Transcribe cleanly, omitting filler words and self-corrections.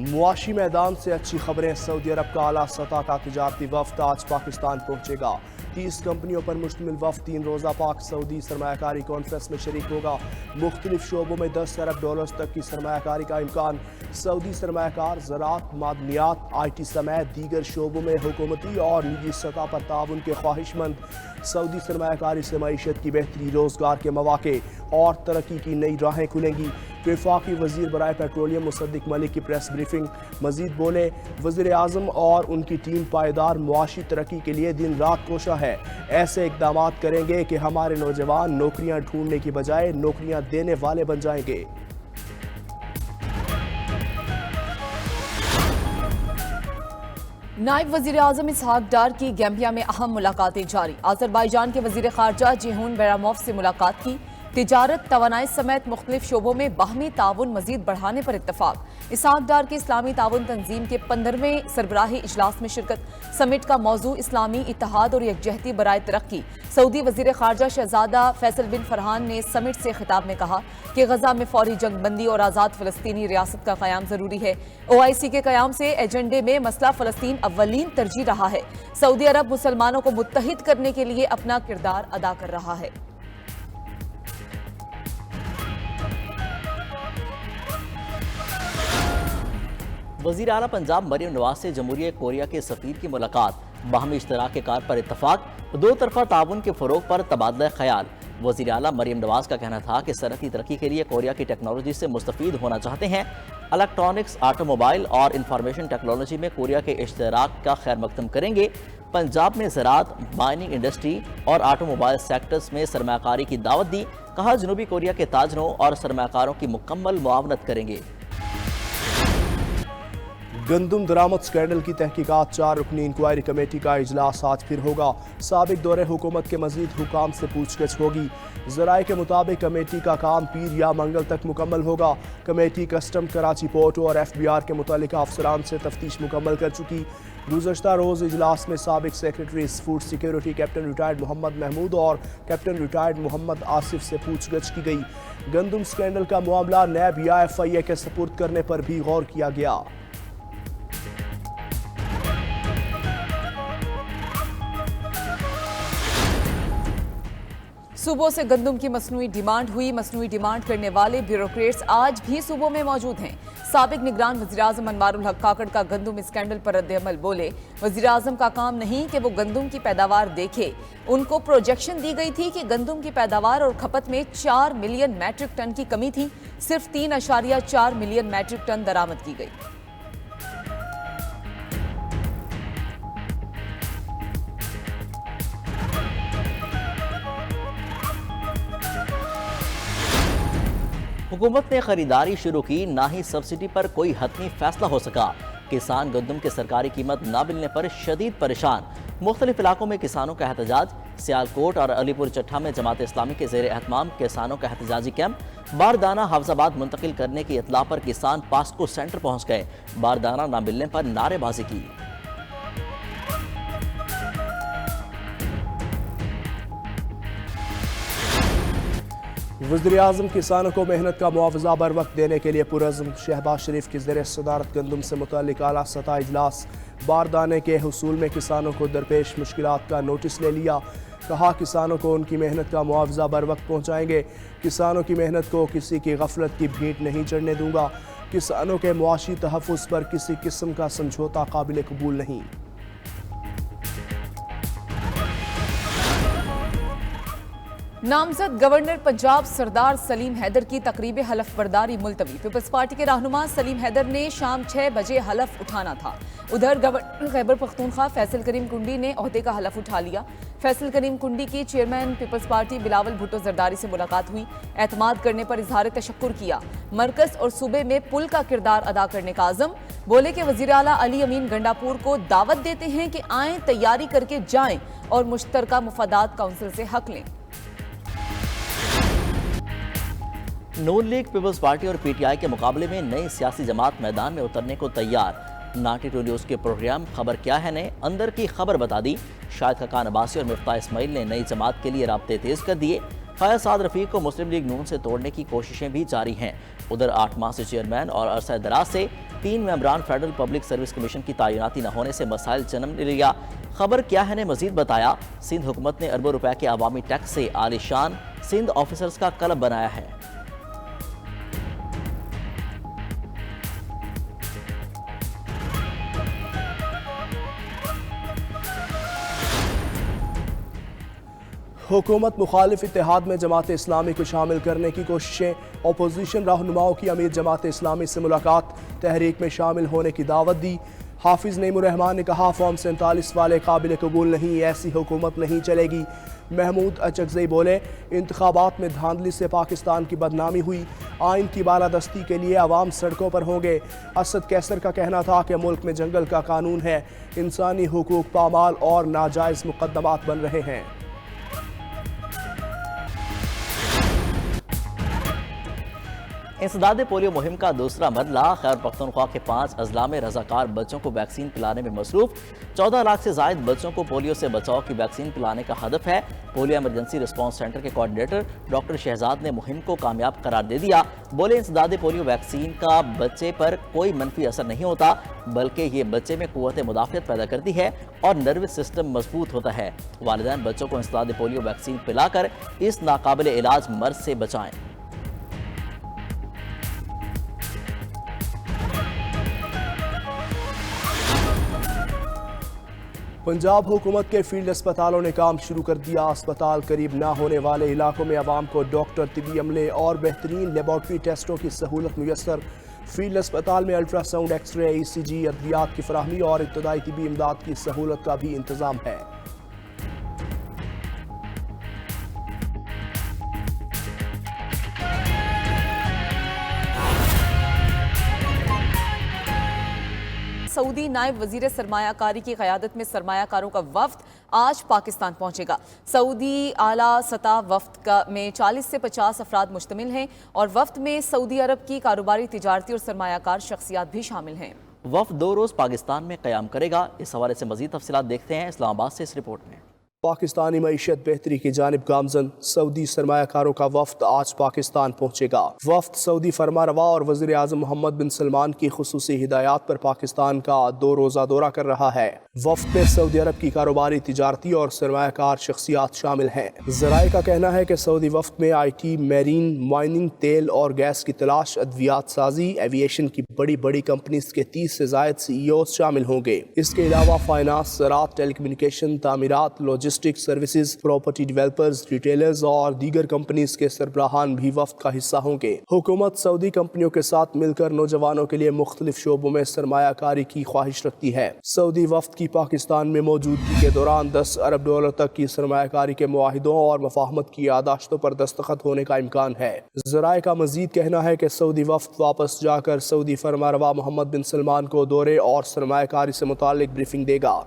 मुआशी मैदान से अच्छी खबरें। सऊदी अरब का आला सतह का तिजारती वफ्द आज पाकिस्तान पहुंचेगा। 30 कंपनियों पर मुश्तमिल वफ्द 3 रोज़ा पाक सऊदी सरमायाकारी कॉन्फ्रेंस में शरीक होगा। मुख्तलिफ शोबों में 10 अरब डॉलर्स तक की सरमायाकारी का इम्कान। सऊदी सरमायाकार ज़राअत, मादनियात, IT समेत दीगर शोबों में हुकूमती और निजी सतह पर ताउन के ख्वाहिशमंद। सऊदी सरमायाकारी से मईशत की बेहतरी, रोज़गार के मौके और तरक्की की नई राहें खुलेंगी। वफाकी वज़ीर बराए पेट्रोलियम मुसद्दिक मलिक की प्रेस ब्रीफिंग। मजीद बोले, वज़ीर आज़म और उनकी टीम पायदार मुआशी तरक्की के लिए दिन रात कोशा है। ऐसे इक़दाम करेंगे कि हमारे नौजवान नौकरियां ढूंढने की बजाय नौकरियां देने वाले बन जाएंगे। नायब वज़ीर आज़म इसहाक डार की गैम्बिया में अहम मुलाकातें जारी। अज़रबाईजान के वज़ीर ख़ारजा जिहून बैरामोफ से मुलाकात की। तिजारत, तवानाई समेत मुख्तलिफ शोबों में बाहमी ताउन मजीद बढ़ाने पर इत्तफाक। इसहाक डार के इस्लामी ताउन तंजीम के 15वें सरबराही इजलास में शिरकत। समिट का मौजू इस्लामी इत्तेहाद और यकजहती बराए तरक्की। सऊदी वज़ीर ख़ारजा शहजादा फैसल बिन फरहान ने समिट से खिताब में कहा कि गजा में फौरी जंगबंदी और आज़ाद फ़लस्तीनी रियासत का क़याम ज़रूरी है। OIC के क़याम से एजेंडे में मसला फ़लस्तीन अव्वलीन तरजीह रहा है। सऊदी अरब मुसलमानों को मुत्तहिद करने के लिए अपना किरदार अदा कर रहा है। वज़ीर आला पंजाब मरियम नवाज से जमहूरिया कोरिया के सफ़ीर की मुलाकात। बाहमी इश्तराक कार पर इत्तफाक। दो तरफा ताउन के फ़रोग पर तबादला ख्याल। वज़ीर आला मरियम नवाज का कहना था कि सनअती तरक्की के लिए कोरिया की टेक्नोलॉजी से मुस्तफ़ीद होना चाहते हैं। इलेक्ट्रॉनिक्स, ऑटोमोबाइल और इंफॉर्मेशन टेक्नोलॉजी में कोरिया के इश्तराक का खैर मकदम करेंगे। पंजाब में ज़राअत, माइनिंग इंडस्ट्री और ऑटोमोबाइल सेक्टर्स में सरमायाकारी की दावत दी। कहा, जनूबी कोरिया के ताजरों और सरमायाकारों की मुकम्मल मुआवनत करेंगे। गंदम दरामद स्कैंडल की तहकीकात। 4 रुकनी इंक्वायरी कमेटी का इजलास आज फिर होगा। साबिक दौरे हुकूमत के मजीद हुकाम से पूछगछ होगी। ज़राए के मुताबिक कमेटी का काम पीर या मंगल तक मुकम्मल होगा। कमेटी कस्टम, कराची पोर्ट और FBR के मुतल्लिका अफसरान से तफ्तीश मुकम्मल कर चुकी। गुज़श्ता रोज़ इजलास में साबिक secretary food security captain retired Mohammad Mahmood और कैप्टन रिटायर्ड मोहम्मद आसिफ से पूछगछ की गई। गंदम स्कैंडल का मामला नैब या FIA के सपुर्द करने पर भी गौर किया गया। सूबों से गंदम की मसनूई डिमांड हुई। मसनूई डिमांड करने वाले ब्यूरोक्रेट्स आज भी सूबों में मौजूद हैं। साबिक निगरान वज़ीर-ए-आज़म अनवारुल हक काकड़ का गंदम स्कैंडल पर रद्द-ए-अमल। बोले, वज़ीर-ए-आज़म का काम नहीं कि वो गंदम की पैदावार देखे। उनको प्रोजेक्शन दी गई थी कि गंदम की पैदावार और खपत में 4 मिलियन मैट्रिक टन की कमी थी। सिर्फ 3.4 मिलियन मैट्रिक टन दरामद की गई। हुकूमत ने खरीदारी शुरू की, ना ही सब्सिडी पर कोई हतमी फैसला हो सका। किसान गंदम की सरकारी कीमत ना मिलने पर शदीद परेशान। मुख्तलिफ इलाकों में किसानों का एहतजाज। सियालकोट और अलीपुर चट्ठा में जमात इस्लामी के ज़ेर एहतमाम किसानों का एहतजाजी कैंप। बारदाना हफ्जाबाद मुंतकिल करने की इतला पर किसान पास्को सेंटर पहुंच गए। बारदाना ना मिलने पर नारेबाजी की। वज़ीर-ए-आज़म किसानों को मेहनत का मुआवजा बर वक्त देने के लिए पुरज़्म। शहबाज शरीफ की ज़ेर सदारत गंदम से मुताल्लिक़ आला सतह इजलास। बारदाने के हुसूल में किसानों को दरपेश मुश्किलात का नोटिस ले लिया। कहा, किसानों को उनकी मेहनत का मुआवजा बर वक्त पहुँचाएंगे। किसानों की मेहनत को किसी की गफलत की भींट नहीं चढ़ने दूंगा। किसानों के मुआशी तहफ़्फ़ुज़ पर किसी किस्म का समझौता काबिल कबूल नहीं। नामजद गवर्नर पंजाब सरदार सलीम हैदर की तकरीब हलफ बर्दारी मुलतवी। पीपल्स पार्टी के रहनुमा सलीम हैदर ने शाम 6 बजे हलफ उठाना था। उधर गवर्नर खैबर पख्तूनख्वा फैसल करीम कुंडी ने ओहदे का हलफ उठा लिया। फैसल करीम कुंडी की chairman Peoples Party Bilawal Bhutto Zardari से मुलाकात हुई। एतमाद करने पर इजहार तशक्कुर किया। मरकज और सूबे में पुल का किरदार अदा करने का आज़म। बोले कि वज़ीर आला अली अमीन गंडापुर को दावत देते हैं कि आएँ, तैयारी करके जाएं और मुश्तरका मुफादात काउंसिल से हक लें। नून लीग, पीपल्स पार्टी और PTI के मुकाबले में नई सियासी जमात मैदान में उतरने को तैयार। 92 न्यूज़ के प्रोग्राम खबर क्या है ने अंदर की खबर बता दी। शाहिद खान अब्बासी और मिफ्ताह इस्माइल ने नई जमात के लिए राब्ते तेज कर दिए। خواجہ سعد رفیق کو مسلم لیگ نون سے توڑنے کی کوششیں بھی جاری ہیں۔ ادھر 8 ماہ سے چیئرمین اور عرصہ دراز سے 3 ممبران فیڈرل پبلک سروس کمیشن کی تعیناتی نہ ہونے سے مسائل جنم لے لیا۔ خبر کیا ہے نے مزید بتایا، سندھ حکومت نے اربوں روپے کے عوامی ٹیکس سے عالی شان سندھ آفیسرز کا کلب بنایا ہے۔ حکومت مخالف اتحاد میں جماعت اسلامی کو شامل کرنے کی کوششیں، اپوزیشن رہنماؤں کی امیر جماعت اسلامی سے ملاقات، تحریک میں شامل ہونے کی دعوت دی۔ حافظ نعیم الرحمان نے کہا فارم 47 والے قابل قبول نہیں، ایسی حکومت نہیں چلے گی۔ محمود اچکزئی بولے انتخابات میں دھاندلی سے پاکستان کی بدنامی ہوئی، آئین کی بالادستی کے لیے عوام سڑکوں پر ہوں گے۔ اسد کیسر کا کہنا تھا کہ ملک میں جنگل کا قانون ہے، انسانی حقوق پامال اور ناجائز مقدمات بن رہے ہیں۔ انسداد پولیو مہم کا دوسرا مرحلہ، خیبر پختونخوا کے 5 اضلاع میں رضاکار بچوں کو ویکسین پلانے میں مصروف۔ 14 لاکھ سے زائد بچوں کو پولیو سے بچاؤ کی ویکسین پلانے کا ہدف ہے۔ پولیو ایمرجنسی رسپانس سینٹر کے کوارڈینیٹر ڈاکٹر شہزاد نے مہم کو کامیاب قرار دے دیا۔ بولے انسداد پولیو ویکسین کا بچے پر کوئی منفی اثر نہیں ہوتا، بلکہ یہ بچے میں قوت مدافعت پیدا کرتی ہے اور نروس سسٹم مضبوط ہوتا ہے۔ والدین بچوں کو انسداد پولیو ویکسین پلا کر اس ناقابل علاج مرض سے بچائیں۔ پنجاب حکومت کے فیلڈ اسپتالوں نے کام شروع کر دیا۔ اسپتال قریب نہ ہونے والے علاقوں میں عوام کو ڈاکٹر، طبی عملے اور بہترین لیبارٹری ٹیسٹوں کی سہولت میسر۔ فیلڈ اسپتال میں الٹرا ساؤنڈ، ایکس رے، ای سی جی، ادویات کی فراہمی اور ابتدائی طبی امداد کی سہولت کا بھی انتظام ہے۔ سعودی نائب وزیر سرمایہ کاری کی قیادت میں سرمایہ کاروں کا وفد آج پاکستان پہنچے گا۔ سعودی اعلیٰ سطح وفد میں 40 سے 50 افراد مشتمل ہیں اور وفد میں سعودی عرب کی کاروباری، تجارتی اور سرمایہ کار شخصیات بھی شامل ہیں۔ وفد 2 روز پاکستان میں قیام کرے گا۔ اس حوالے سے مزید تفصیلات دیکھتے ہیں اسلام آباد سے اس رپورٹ میں۔ پاکستانی معیشت بہتری کی جانب گامزن سعودی سرمایہ کاروں کا وفد آج پاکستان پہنچے گا۔ وفد سعودی فرما روا اور وزیر اعظم محمد بن سلمان کی خصوصی ہدایات پر پاکستان کا 2 روزہ دورہ کر رہا ہے۔ وفد میں سعودی عرب کی کاروباری، تجارتی اور سرمایہ کار شخصیات شامل ہیں۔ ذرائع کا کہنا ہے کہ سعودی وفد میں آئی ٹی، میرین، مائننگ، تیل اور گیس کی تلاش، ادویات سازی، ایویشن کی بڑی کمپنیز کے 30 سے زائد CEO شامل ہوں گے۔ اس کے علاوہ فائنانس، زراعت، ٹیلی کمیونیکیشن، تعمیرات، logistic services, property developers, retailers اور دیگر کمپنیز کے سربراہان بھی وفد کا حصہ ہوں گے۔ حکومت سعودی کمپنیوں کے ساتھ مل کر نوجوانوں کے لیے مختلف شعبوں میں سرمایہ کاری کی خواہش رکھتی ہے۔ سعودی وفد کی پاکستان میں موجودگی کے دوران $10 ارب تک کی سرمایہ کاری کے معاہدوں اور مفاہمت کی یادداشتوں پر دستخط ہونے کا امکان ہے۔ ذرائع کا مزید کہنا ہے کہ سعودی وفد واپس جا کر سعودی فرما روا محمد بن سلمان کو دورے اور سرمایہ کاری سے متعلق بریفنگ دے گا۔